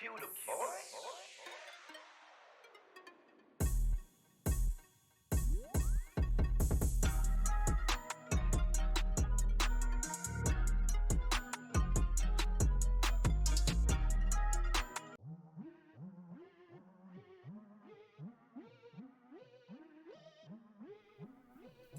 computer, boy.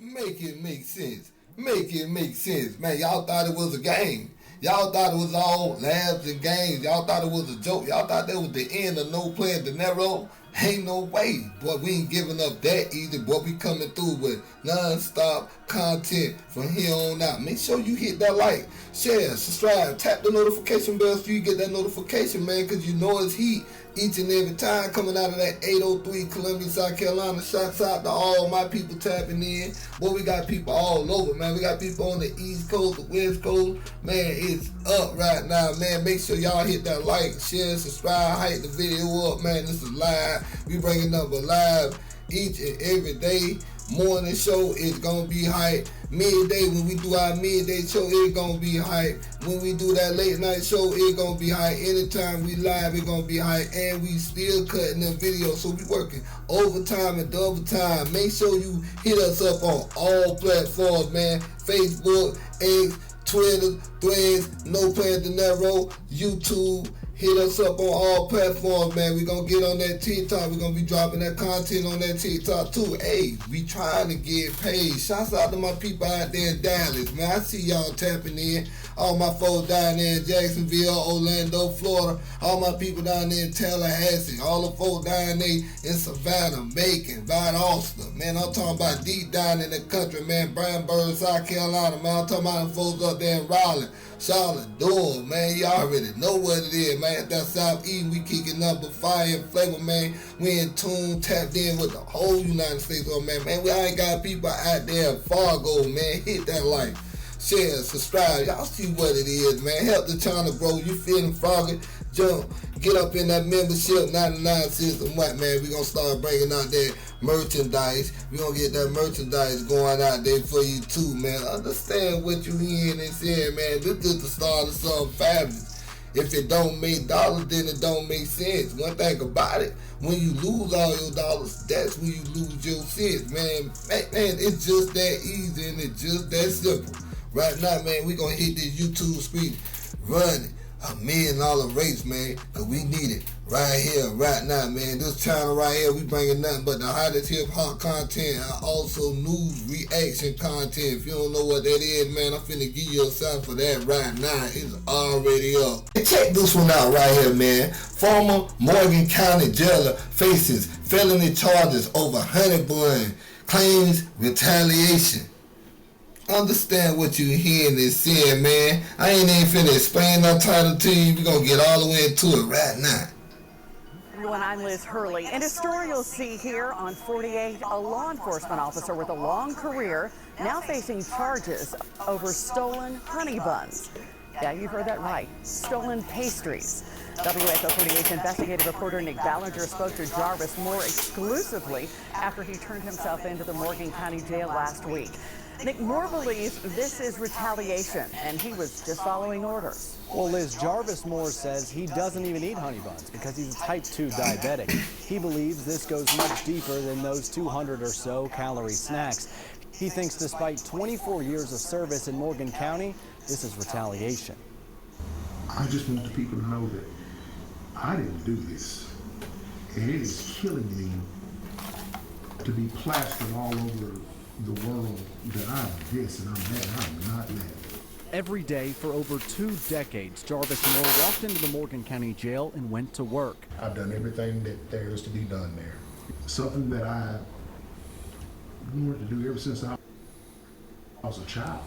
Make it make sense. Make it make sense. Man, y'all thought it was a game. Y'all thought it was all laughs and games. Y'all thought it was a joke. Y'all thought that was the end of no playing Dinero. Ain't no way. Boy, we ain't giving up that easy. Boy, we coming through with non-stop content from here on out. Make sure you hit that like, share, subscribe, tap the notification bell so you get that notification, man, because you know it's heat each and every time coming out of that 803 Columbia, South Carolina. Shouts out to all my people tapping in. Boy, we got people all over, man. We got people on the East Coast, the West Coast. Man, it's up right now, man. Make sure y'all hit that like, share, subscribe, hype the video up, man. This is live. We bringing up a live each and every day. Morning show is gonna be hype. Midday, when we do our midday show, it's gonna be hype. When we do that late night show, it's gonna be hype. Anytime we live, it's gonna be hype. And we still cutting the video, so we working overtime and double time. Make sure you hit us up on all platforms, man. Facebook, X, Twitter, Threads, No Plan Dinero, YouTube. Hit us up on all platforms, man. We gonna get on that TikTok. We gonna be dropping that content on that TikTok too. Hey, we trying to get paid. Shouts out to my people out there in Dallas, man. I see y'all tapping in. All my folks down there in Jacksonville, Orlando, Florida. All my people down there in Tallahassee. All the folks down there in Savannah, Macon, Valdosta. Man, I'm talking about deep down in the country, man. Brandburg, South Carolina, man. I'm talking about the folks up there in Raleigh, Charlotte, Door, man. You already know what it is, man. That Southeast, we kicking up a fire and flavor, man. We in tune, tapped in with the whole United States, man. Man, we ain't got people out there in Fargo, man. Hit that like, share, subscribe. Y'all see what it is, man. Help the channel grow. You feeling froggy? Jump, get up in that membership, 99 cents a month, man. We gonna start bringing out that merchandise. We gonna get that merchandise going out there for you too, man. Understand what you hearing and saying, man. This is the start of something fabulous. If it don't make dollars, then it don't make sense. One thing about it, when you lose all your dollars, that's when you lose your sense, man. Man, it's just that easy and it's just that simple. Right now, man, we gonna hit this YouTube screen, running $1 million race, man, cause we need it right here, right now, man. This channel right here, we bringing nothing but the hottest hip hop content, and also news reaction content. If you don't know what that is, man, I'm finna give you a sign for that right now. It's already up. Hey, check this one out right here, man. Former Morgan County jailer faces felony charges over honey bun, claims retaliation. Understand what you hearing and saying, man. I ain't even finna explain that title to you. We gonna get all the way into it right now. Everyone, I'm Liz Hurley. And a story you'll see here on 48, a law enforcement officer with a long career now facing charges over stolen honey buns. Yeah, you heard that right. Stolen pastries. WSO 48 investigative reporter Nick Ballinger spoke to Jarvis Moore exclusively after he turned himself into the Morgan County Jail last week. Nick Moore believes this is retaliation, and he was just following orders. Well, Liz, Jarvis Moore says he doesn't even eat honey buns because he's a type 2 diabetic. He believes this goes much deeper than those 200 or so calorie snacks. He thinks despite 24 years of service in Morgan County, this is retaliation. I just want the people to know that I didn't do this. And it is killing me to be plastered all over the world that I'm this and I'm that. I'm not that. Every day for over 2 decades, Jarvis Moore walked into the Morgan County Jail and went to work. I've done everything that there is to be done there. Something that I wanted to do ever since I was a child.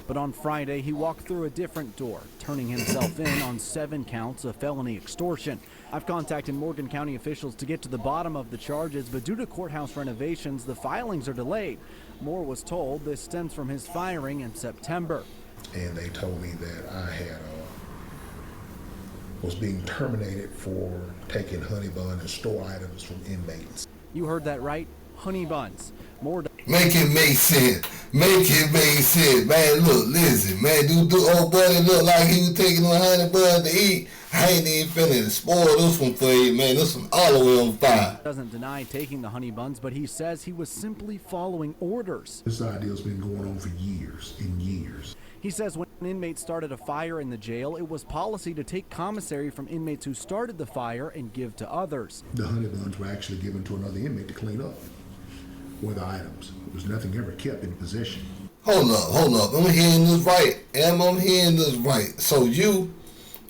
But on Friday, he walked through a different door, turning himself in on 7 counts of felony extortion. I've contacted Morgan County officials to get to the bottom of the charges, but due to courthouse renovations, the filings are delayed. Moore was told this stems from his firing in September. And they told me that I had was being terminated for taking honey bun and store items from inmates. You heard that right, honey buns. Moore. Make it make sense. Make it make sense, man. Look, listen, man. Do old buddy look like he was taking a honey bun to eat? I ain't even finna spoil this one for you, man. This one all the way on fire. Doesn't deny taking the honey buns, but he says he was simply following orders. This idea's been going on for years and years. He says when inmates started a fire in the jail, it was policy to take commissary from inmates who started the fire and give to others. The honey buns were actually given to another inmate to clean up. Were the items. There was nothing ever kept in possession. Hold up. I'm hearing this right. I'm hearing this right. So you,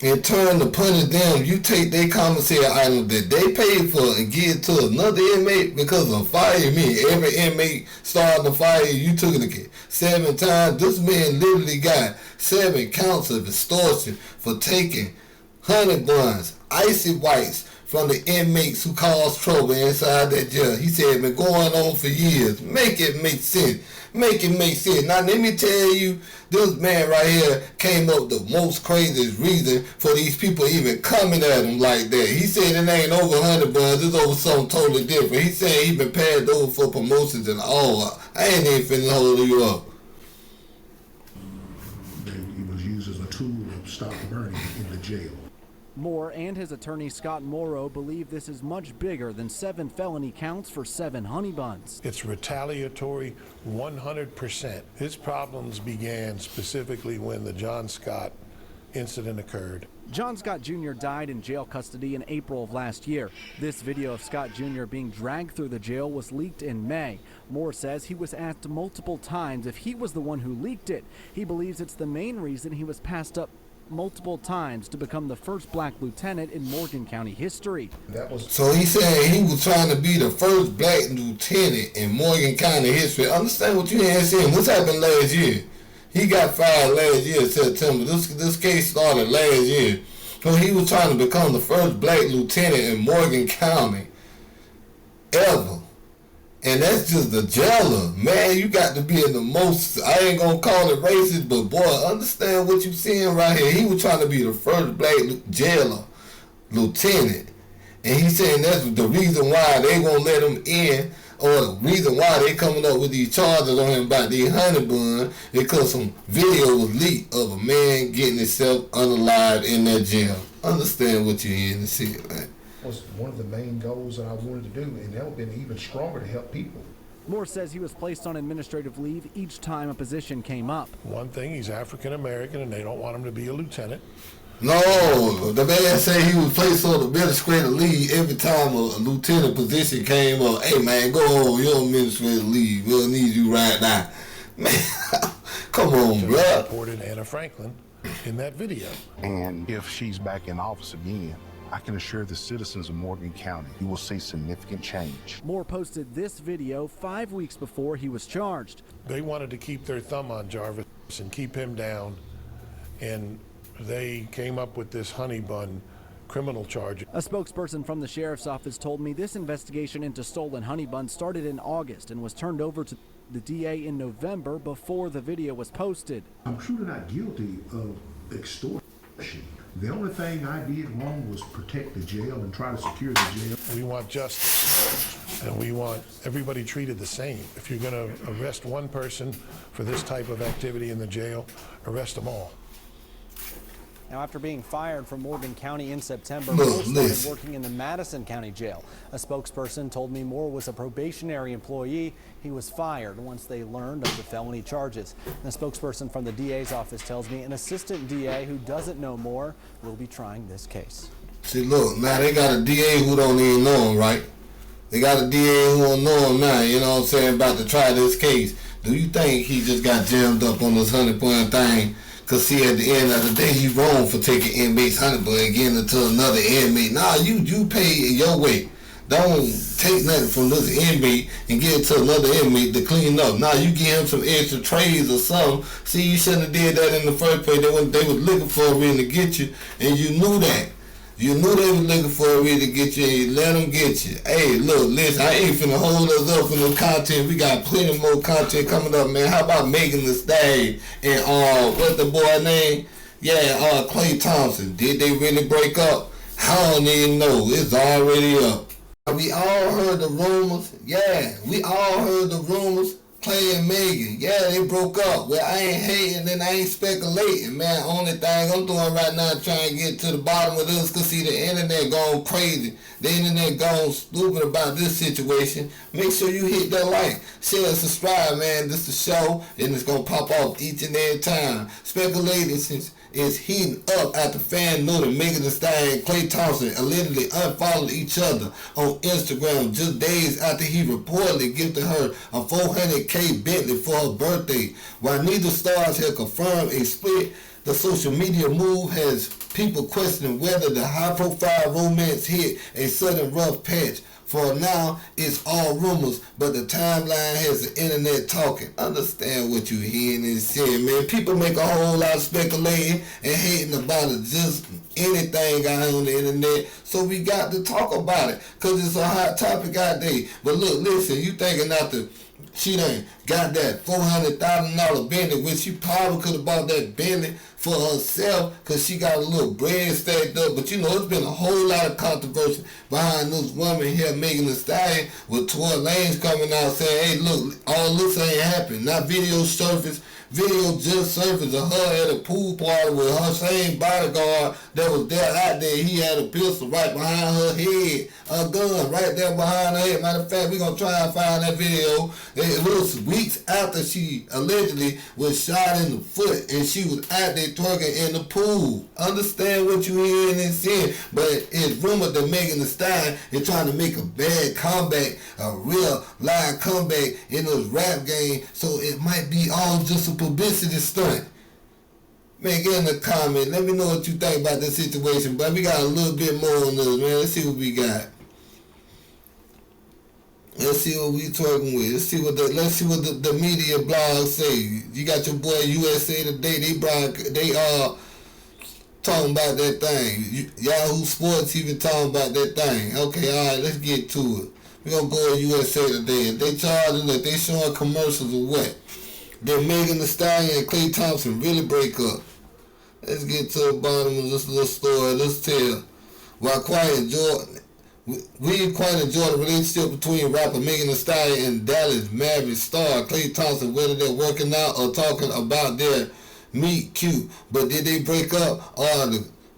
in turn to punish them, you take their commissary item that they paid for and give it to another inmate because of fire. You mean every inmate starting the fire, you took it again 7 times. This man literally got 7 counts of extortion for taking honey buns, icy whites from the inmates who caused trouble inside that jail. He said it been going on for years. Make it make sense. Make it make sense. Now let me tell you, this man right here came up with the most craziest reason for these people even coming at him like that. He said it ain't over 100 buns, it's over something totally different. He said he been passed over for promotions and all. I ain't even finna hold you up. It was used as a tool to stop burning in the jail. Moore and his attorney Scott Morrow believe this is much bigger than 7 felony counts for 7 honey buns. It's retaliatory 100%. His problems began specifically when the John Scott incident occurred. John Scott Jr. died in jail custody in April of last year. This video of Scott Jr. being dragged through the jail was leaked in May. Moore says he was asked multiple times if he was the one who leaked it. He believes it's the main reason he was passed up multiple times to become the first black lieutenant in Morgan County history. So he said he was trying to be the first black lieutenant in Morgan County history. Understand what you ain't saying. What's happened last year? He got fired last year in September. This case started last year. So he was trying to become the first black lieutenant in Morgan County ever. And that's just the jailer. Man, you got to be in the most, I ain't gonna call it racist, but boy, understand what you seeing right here. He was trying to be the first black jailer, lieutenant. And he's saying that's the reason why they won't let him in, or the reason why they coming up with these charges on him about these honey buns, because some video was leaked of a man getting himself unalived in that jail. Understand what you're hearing and see, man. Was one of the main goals that I wanted to do, and that would have been even stronger to help people. Moore says he was placed on administrative leave each time a position came up. One thing, he's African American and they don't want him to be a lieutenant. No, the man said he was placed on administrative leave every time a lieutenant position came up. Hey man, go on, you're on administrative leave. We'll need you right now. Man, come on, bro. Reported Anna Franklin in that video. And if she's back in office again, I can assure the citizens of Morgan County you will see significant change. Moore posted this video 5 weeks before he was charged. They wanted to keep their thumb on Jarvis and keep him down, and they came up with this honey bun criminal charge. A spokesperson from the sheriff's office told me this investigation into stolen honey buns started in August and was turned over to the DA in November before the video was posted. I'm truly not guilty of extortion. The only thing I did wrong was protect the jail and try to secure the jail. We want justice, and we want everybody treated the same. If you're going to arrest one person for this type of activity in the jail, arrest them all. Now, after being fired from Morgan County in September, Moore started working in the Madison County Jail. A spokesperson told me Moore was a probationary employee. He was fired once they learned of the felony charges. And the spokesperson from the DA's office tells me an assistant DA who doesn't know Moore will be trying this case. See, look, now they got a DA who don't even know him, right? They got a DA who don't know him now, you know what I'm saying, about to try this case. Do you think he just got jammed up on this honey bun thing? Because see, at the end of the day, he wrong for taking inmates honey bun and getting it to another inmate. Nah, you pay it your way. Don't take nothing from this inmate and give it to another inmate to clean up. Now you give him some extra trays or something. See, you shouldn't have did that in the first place. They was looking for a reason to get you, and you knew that. You knew they was looking for a reason to get you, and you let them get you. Hey, look, listen, I ain't finna hold us up for no content. We got plenty more content coming up, man. How about Megan Thee Stallion and what's the boy name? Yeah, Klay Thompson. Did they really break up? I don't even know. It's already up. We all heard the rumors. Yeah, we all heard the rumors Klay and Megan, yeah, they broke up. Well, I ain't hating and I ain't speculating, man. Only thing I'm doing right now is trying to get to the bottom of this, because see, the internet going crazy. The internet going stupid about this situation. Make sure you hit that like, share, and subscribe, man. This is the show, and it's going to pop off each and every time. Speculating is heating up after fan knew that Megan Thee Stallion and Klay Thompson allegedly unfollowed each other on Instagram just days after he reportedly gifted her a $400K Bentley for her birthday. While neither stars have confirmed a split, the social media move has people questioning whether the high-profile romance hit a sudden rough patch. For now, it's all rumors, but the timeline has the internet talking. Understand what you're hearing and seeing, man. People make a whole lot of speculating and hating about it, just anything out on the internet. So we got to talk about it, because it's a hot topic out there. But look, listen, you thinking after she done got that $400,000 Bentley, which she probably could have bought that Bentley for herself because she got a little bread stacked up. But you know, it's been a whole lot of controversy behind this woman here, Megan Thee Stallion, with Tory Lanez coming out saying, hey, look, all this ain't happened. Now video just surfaced of her at a pool party with her same bodyguard that was there out there. He had a pistol right behind her head, a gun right there behind her head. Matter of fact, we're going to try and find that video. It was weeks after she allegedly was shot in the foot and she was out there twerking in the pool. Understand what you're hearing and seeing, but it's rumored that Megan Thee Stallion is trying to make a bad comeback, a real live comeback in this rap game, so it might be all just a publicity stunt. Man, get in the comment. Let me know what you think about this situation, but we got a little bit more on this, man. Let's see what we got. Let's see what we talking with. Let's see what the media blogs say. You got your boy USA Today. They talking about that thing. Yahoo Sports even talking about that thing. Okay, all right, let's get to it. We're gonna go to USA Today. And they charging that they showing commercials of what? Did Megan Thee Stallion and Klay Thompson really break up? Let's get to the bottom of this little story. Let's tell. We quite enjoy the relationship between rapper Megan Thee Stallion and Dallas Mavericks star Klay Thompson, whether they're working out or talking about their meet cute. But did they break up? Or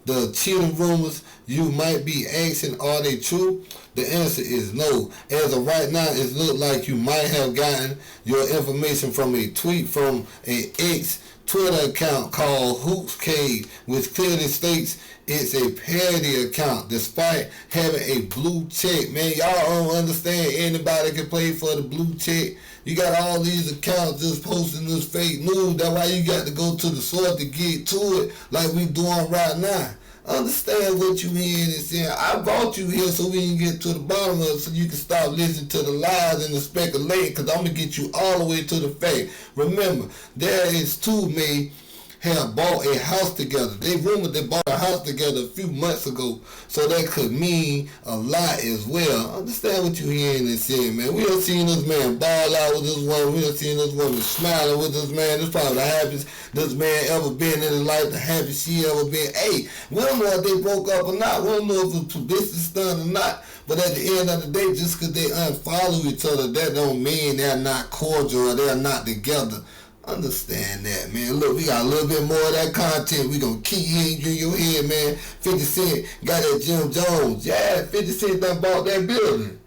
the cheating rumors you might be asking, are they true? The answer is no. As of right now, it looks like you might have gotten your information from a tweet from an ex-Twitter account called Hoops Cave, which clearly states it's a parody account despite having a blue check. Man, y'all don't understand anybody can play for the blue check. You got all these accounts just posting this fake news. That's why you got to go to the source to get to it like we doing right now. Understand what you hearing and saying. I brought you here so we can get to the bottom of it, so you can stop listening to the lies and the speculating, because I'm going to get you all the way to the fact. Remember, there is two men have bought a house together. They rumored they bought a house together a few months ago, so that could mean a lot as well. Understand what you hearing and saying, man. We done seen this man ball out with this woman. We done seen this woman smiling with this man. This probably the happiest this man ever been in his life, the happiest she ever been. Hey, we don't know if they broke up or not. We don't know if it's publicity stunt or not. But at the end of the day, just because they unfollow each other, that don't mean they're not cordial or they're not together. Understand that, man. Look, we got a little bit more of that content. We gonna keep hitting you in your head, man. 50 Cent got that Jim Jones. Yeah, 50 Cent done bought that building.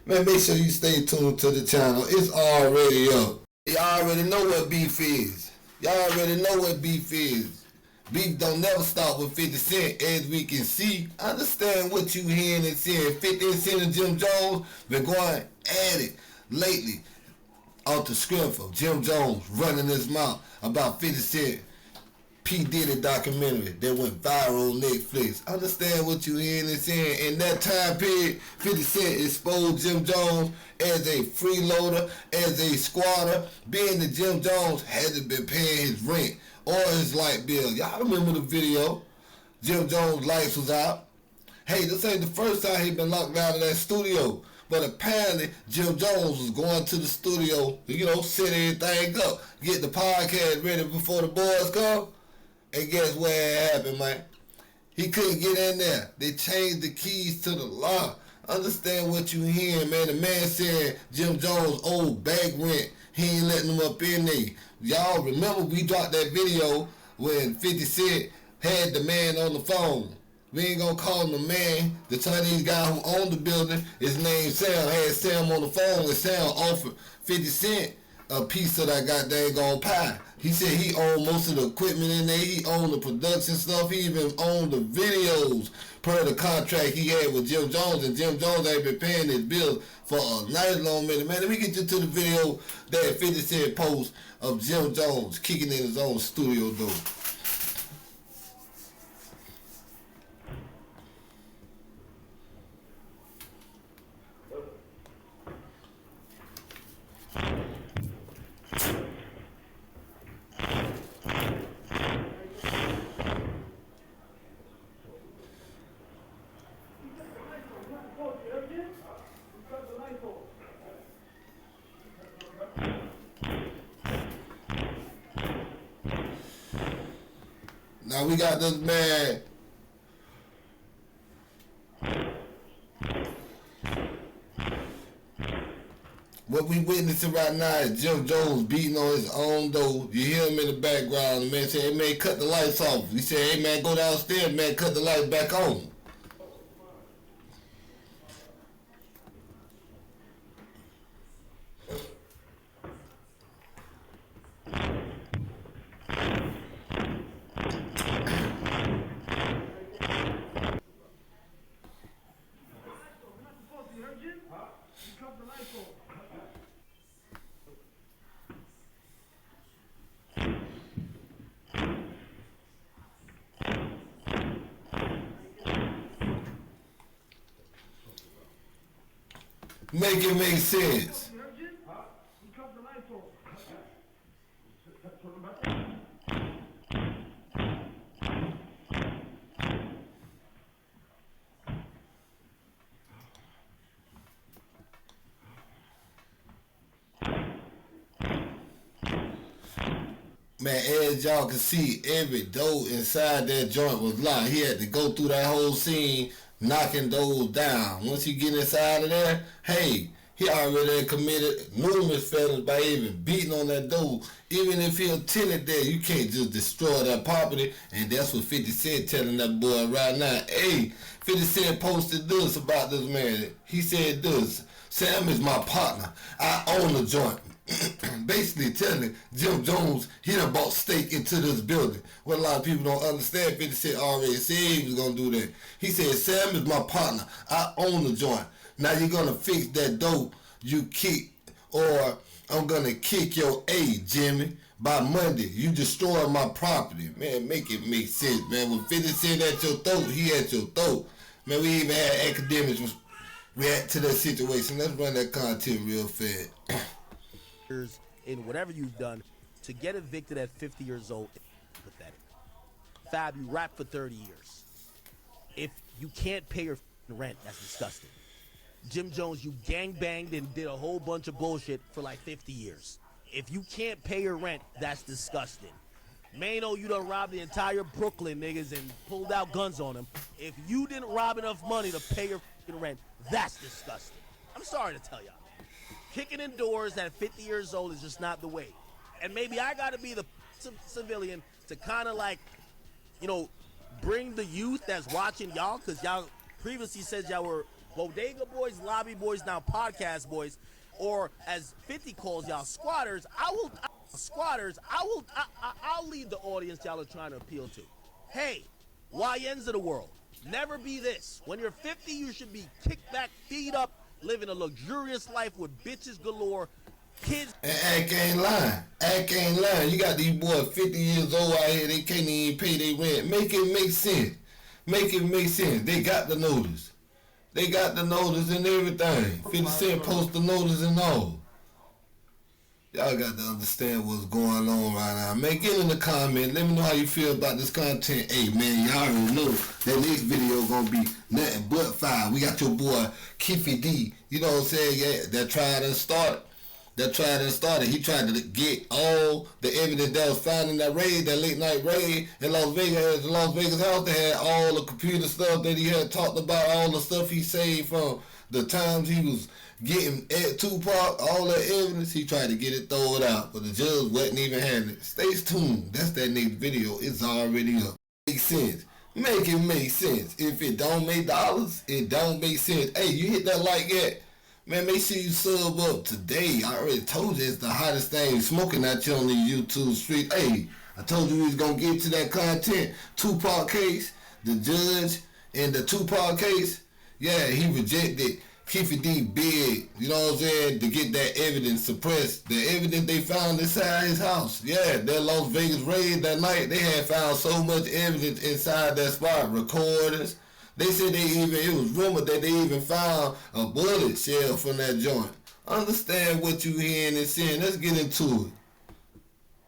Man, make sure you stay tuned to the channel. It's already up. Y'all already know what beef is. Y'all already know what beef is. Beef don't never stop with 50 Cent, as we can see. Understand what you hearing and seeing. 50 Cent and Jim Jones been going at it lately. Off the script of Jim Jones running his mouth about 50 Cent P. Diddy documentary that went viral on Netflix. Understand what you hearing and saying. In that time period, 50 Cent exposed Jim Jones as a freeloader, as a squatter, being that Jim Jones hadn't been paying his rent or his light bill. Y'all remember the video? Jim Jones' lights was out. Hey, this ain't the first time he been locked out of that studio. But apparently, Jim Jones was going to the studio, set everything up, get the podcast ready before the boys come. And guess what happened, man? He couldn't get in there. They changed the keys to the lock. Understand what you hearing, man. The man said Jim Jones owed back rent. He ain't letting them up in there. Y'all remember we dropped that video when 50 Cent had the man on the phone. We ain't gonna call him the man. The Chinese guy who owned the building, his name Sam, had Sam on the phone, and Sam offered 50 Cent a piece of that goddamn pie. He said he owned most of the equipment in there. He owned the production stuff. He even owned the videos per the contract he had with Jim Jones. And Jim Jones ain't been paying his bills for a nice long minute. Man, let me get you to the video that 50 Cent post of Jim Jones kicking in his own studio door. Now we got this man. What we witnessing right now is Jim Jones beating on his own door. You hear him in the background. The man said, "Hey man, cut the lights off." He said, "Hey man, go downstairs, man, cut the lights back on." Make it make sense. Man, as y'all can see, every door inside that joint was locked. He had to go through that whole scene knocking doors down. Once you get inside of there, hey, he already committed numerous felonies by even beating on that door. Even if he a tenant there, you can't just destroy that property. And that's what 50 Cent telling that boy right now. Hey, 50 Cent posted this about this man. He said this: "Sam is my partner. I own the joint." Basically telling Jim Jones he done bought stake into this building. What a lot of people don't understand, 50 Cent already said he was going to do that. He said, "Sam is my partner. I own the joint. Now you're going to fix that dope you kick, or I'm going to kick your A, Jimmy. By Monday, you destroy my property." Man, make it make sense, man. When 50 Cent at your throat, he at your throat. Man, we even had academics react to that situation. Let's run that content real fast. In whatever you've done, to get evicted at 50 years old is pathetic. Fab, you rapped for 30 years. If you can't pay your rent, that's disgusting. Jim Jones, you gangbanged and did a whole bunch of bullshit for like 50 years. If you can't pay your rent, that's disgusting. Mano, you done robbed the entire Brooklyn niggas and pulled out guns on them. If you didn't rob enough money to pay your rent, that's disgusting. I'm sorry to tell y'all. Kicking in doors at 50 years old is just not the way. And maybe I got to be the civilian to kind of like, you know, bring the youth that's watching y'all, because y'all previously said y'all were bodega boys, lobby boys, now podcast boys, or as 50 calls y'all, squatters. I'll lead the audience y'all are trying to appeal to. Hey, YNs of the world, never be this. When you're 50, you should be kicked back, feet up, living a luxurious life with bitches galore, kids. And Ack ain't lying. Ack ain't lying. You got these boys 50 years old out here, they can't even pay their rent. Make it make sense. Make it make sense. They got the notice. They got the notice and everything. 50 Cent post the notice and all. Y'all got to understand what's going on right now. Man, get in the comment. Let me know how you feel about this content. Hey, man, y'all already know that next video gonna be nothing but fire. We got your boy, Kiffy D. You know what I'm saying? Yeah, that tried and started. that tried and started. He tried to get all the evidence that was found in that raid, that late night raid in Las Vegas. At the Las Vegas house, they had all the computer stuff that he had talked about, all the stuff he saved from the times he was getting at Tupac, all that evidence. He tried to get it thrown out, but the judge wasn't even having it. Stay tuned. That's that next video. It's already up. Make sense. Make it make sense. If it don't make dollars, it don't make sense. Hey, you hit that like yet? Man, make sure you sub up today. I already told you it's the hottest thing smoking out here on the YouTube street. Hey, I told you we was going to get to that content. Tupac case, the judge in the Tupac case, yeah, he rejected Keefe D bid, you know what I'm saying, to get that evidence suppressed. The evidence they found inside his house. Yeah, that Las Vegas raid that night, they had found so much evidence inside that spot. Recordings. They said it was rumored that they even found a bullet shell from that joint. Understand what you hearing and seeing. Let's get into it.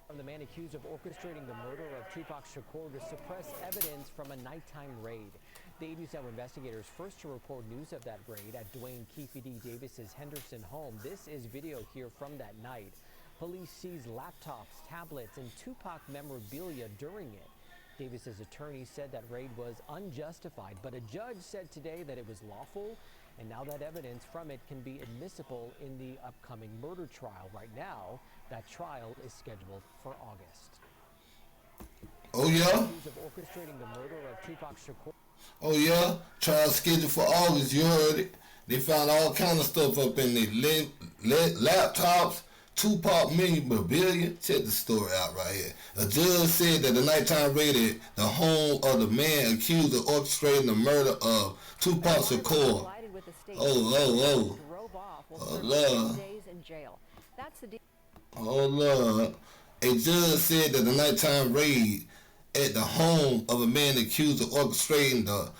From the man accused of orchestrating the murder of Tupac Shakur to suppress evidence from a nighttime raid. The 80s were investigators first to report news of that raid at Dwayne Keefe D. Davis's Henderson home. This is video here from that night. Police seized laptops, tablets, and Tupac memorabilia during it. Davis's attorney said that raid was unjustified, but a judge said today that it was lawful, and now that evidence from it can be admissible in the upcoming murder trial. Right now, that trial is scheduled for August. Oh yeah? Of orchestrating the murder of Tupac Shakur. Oh yeah? Trial scheduled for August, you heard it. They found all kind of stuff up in their laptops, Tupac memorabilia. Check the story out right here. A judge said that the nighttime raid at the home of the man accused of orchestrating the murder of Tupac Shakur. Oh, Lord. Oh, Lord. A judge said that the nighttime raid at the home of a man accused of orchestrating the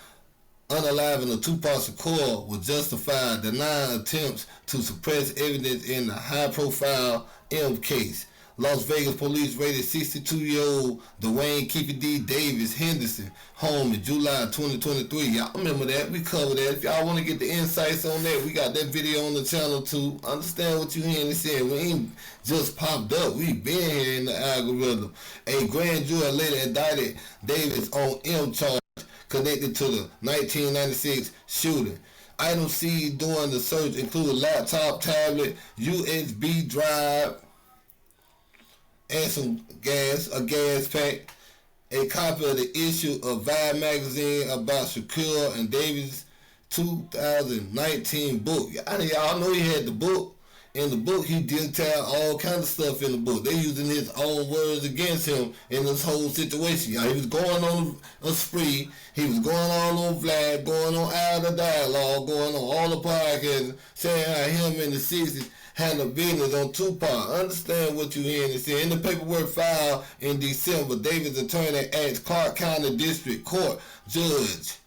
unaliving of Tupac Shakur was justified, denying attempts to suppress evidence in the high-profile M case. Las Vegas police raided 62-year-old Dwayne Keefe D. Davis Henderson home in July 2023. Y'all remember that? We covered that. If y'all want to get the insights on that, we got that video on the channel too. Understand what you hearing and saying. We ain't just popped up. We been here in the algorithm. A grand jury later indicted Davis on M charge connected to the 1996 shooting. Items seized during the search include laptop, tablet, USB drive, and some gas, a gas pack, a copy of the issue of Vibe magazine about Shakur and Davis' 2019 book. Y'all know he had the book. In the book, he detailed all kinds of stuff in the book. They using his own words against him in this whole situation. He was going on a spree. He was going on Vlad, going on Out of Dialogue, going on all the podcasts, saying how him in the 60s handle business on Tupac. Understand what you hearing and saying. In the paperwork filed in December, Davis' attorney asked Clark County District Court judge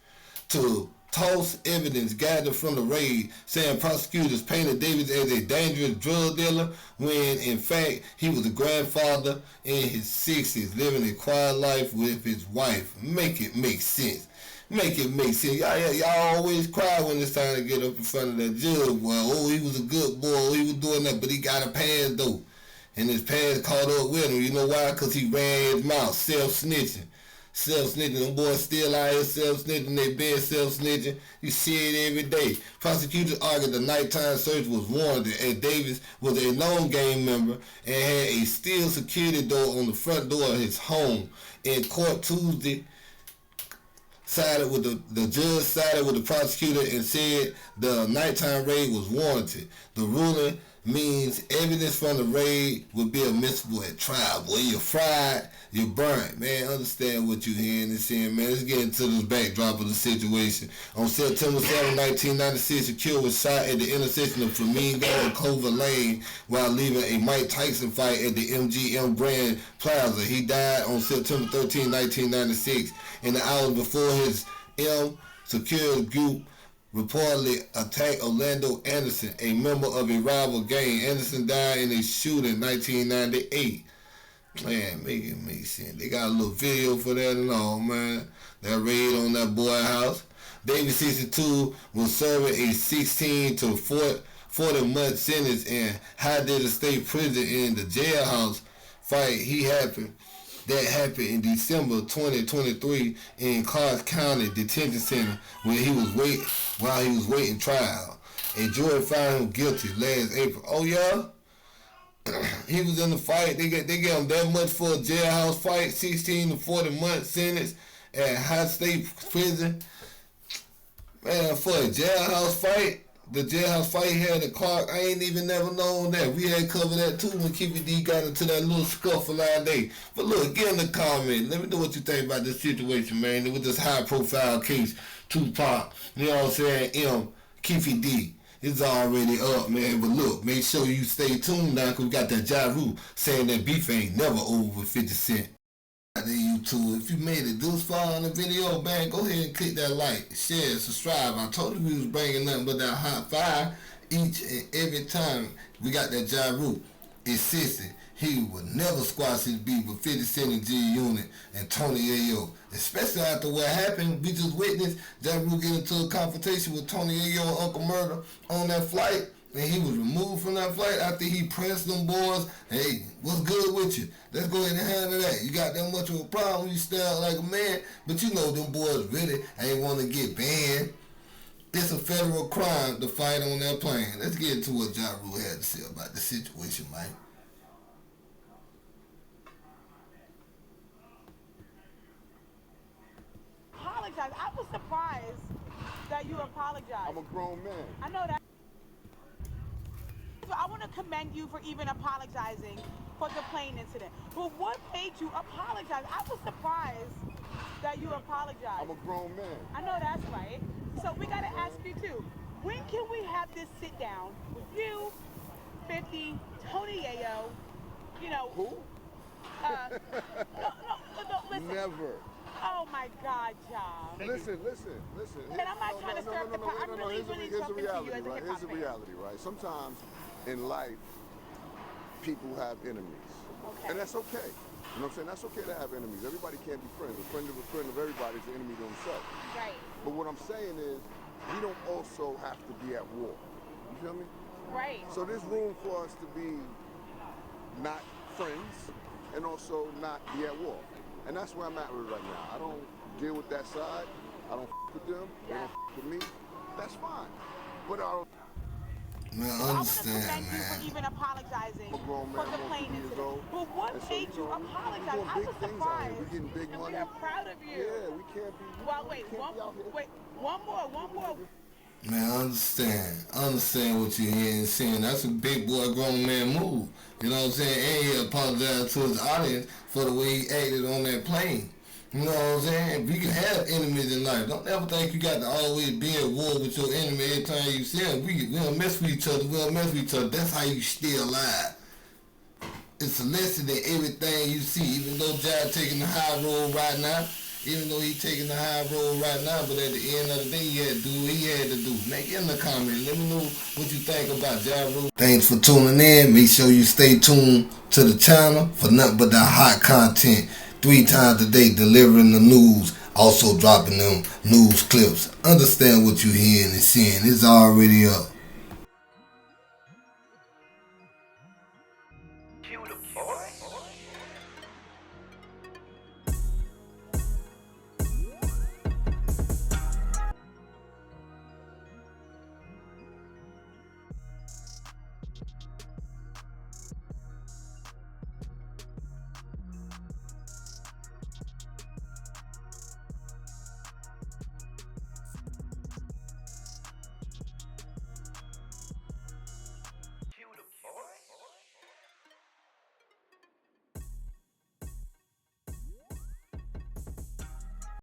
to toss evidence gathered from the raid, saying prosecutors painted Davis as a dangerous drug dealer when in fact he was a grandfather in his 60s living a quiet life with his wife. Make it make sense. Make it make sense. Y'all always cry when it's time to get up in front of that judge. Well, oh, he was a good boy. Oh, he was doing that, but he got a pass though. And his pass caught up with him. You know why? Because he ran his mouth, self-snitching. Self-snitching. Them boys still out here self-snitching. They been self-snitching. You see it every day. Prosecutors argued the nighttime search was warranted as Davis was a known gang member and had a steel security door on the front door of his home. In court Tuesday, the judge sided with the prosecutor and said the nighttime raid was warranted. The ruling means evidence from the raid would be admissible at trial. Boy, you're fried, you're burnt. Man, understand what you're hearing and seeing, man. Let's get into this backdrop of the situation. On September 7, 1996, Shakur was shot at the intersection of Flamingo and Clover Lane while leaving a Mike Tyson fight at the MGM Grand Plaza. He died on September 13, 1996. In the hours before his security group reportedly attacked Orlando Anderson, a member of a rival gang. Anderson died in a shooting in 1998. Man, make it make sense. They got a little video for that and all, man. That raid on that boy house. Davis 62 was serving a 16 to 40-month sentence in how did a state prison in the jailhouse fight. That happened in December 2023 in Clark County Detention Center while he was waiting trial. A jury found him guilty last April. Oh yeah? He was in the fight. They gave him that much for a jailhouse fight, 16 to 40-month sentence at high state prison. Man, for a jailhouse fight, the jailhouse fight he had in Clark, I ain't even never known that. We had covered that too when Keepy D got into that little scuffle out there. But look, get in the comment. Let me know what you think about this situation, man, with this high-profile case, Tupac, you know what I'm saying, Keepy D. It's already up, man. But look, make sure you stay tuned now because we got that Ja Rule saying that beef ain't never over with 50 Cent. YouTube. If you made it this far on the video, man, go ahead and click that like, share, subscribe. I told you we was bringing nothing but that hot fire each and every time. We got that Ja Rule insisted he would never squash his beef with 50 Cent and G-Unit and Tony Ayo. Especially after what happened, we just witnessed Ja Rule get into a confrontation with Tony Ayo and Uncle Murder on that flight. And he was removed from that flight after he pressed them boys. Hey, what's good with you? Let's go ahead and handle that. You got that much of a problem, you stand like a man. But you know them boys really ain't want to get banned. It's a federal crime to fight on that plane. Let's get into what Ja Rule had to say about the situation, man. Apologize. I was surprised that you apologized. I'm a grown man. I know that. I want to commend you for even apologizing for the plane incident. But what made you apologize? I was surprised that you apologized. I'm a grown man. I know that's right. So we got to ask you too. When can we have this sit down with you, 50, Tony Ayo, you know? Who? No, listen. Never. Oh my God, John. Listen. And I'm not trying to stir up the pot. I'm really talking to you as a hip-hop Here's the fan. reality, right? Sometimes in life, people have enemies. Okay. And that's okay. You know what I'm saying? That's okay to have enemies. Everybody can't be friends. A friend of everybody is an enemy to himself. Right. But what I'm saying is, we don't also have to be at war. You feel me? Right. So there's room for us to be not friends and also not be at war. And that's where I'm at with it right now. I don't deal with that side. I don't with them. They don't with me. That's fine. But I don't. Man, I understand, I want to commend you man. for even apologizing I'm a grown man, for the I'm plane 50 years incident. old. But what And so, made you we're apologize? doing I big was things out here. surprised. We're getting big And money. we are proud of you. Yeah, we can't be. Well, wait, one more. Man, I understand what you're hearing and saying. That's a big boy, grown man move. You know what I'm saying? And he apologized to his audience for the way he acted on that plane. You know what I'm saying? We can have enemies in life. Don't ever think you got to always be at war with your enemy every time you see him. We don't mess with each other. That's how you stay alive. It's a lesson in everything you see. Even though Jai taking the high road right now, but at the end of the day, he had to do what he had to do. Make it in the comment. Let me know what you think about Ja Rule. Thanks for tuning in. Make sure you stay tuned to the channel for nothing but the hot content. 3 times a day, delivering the news. Also dropping them news clips. Understand what you're hearing and seeing. It's already up.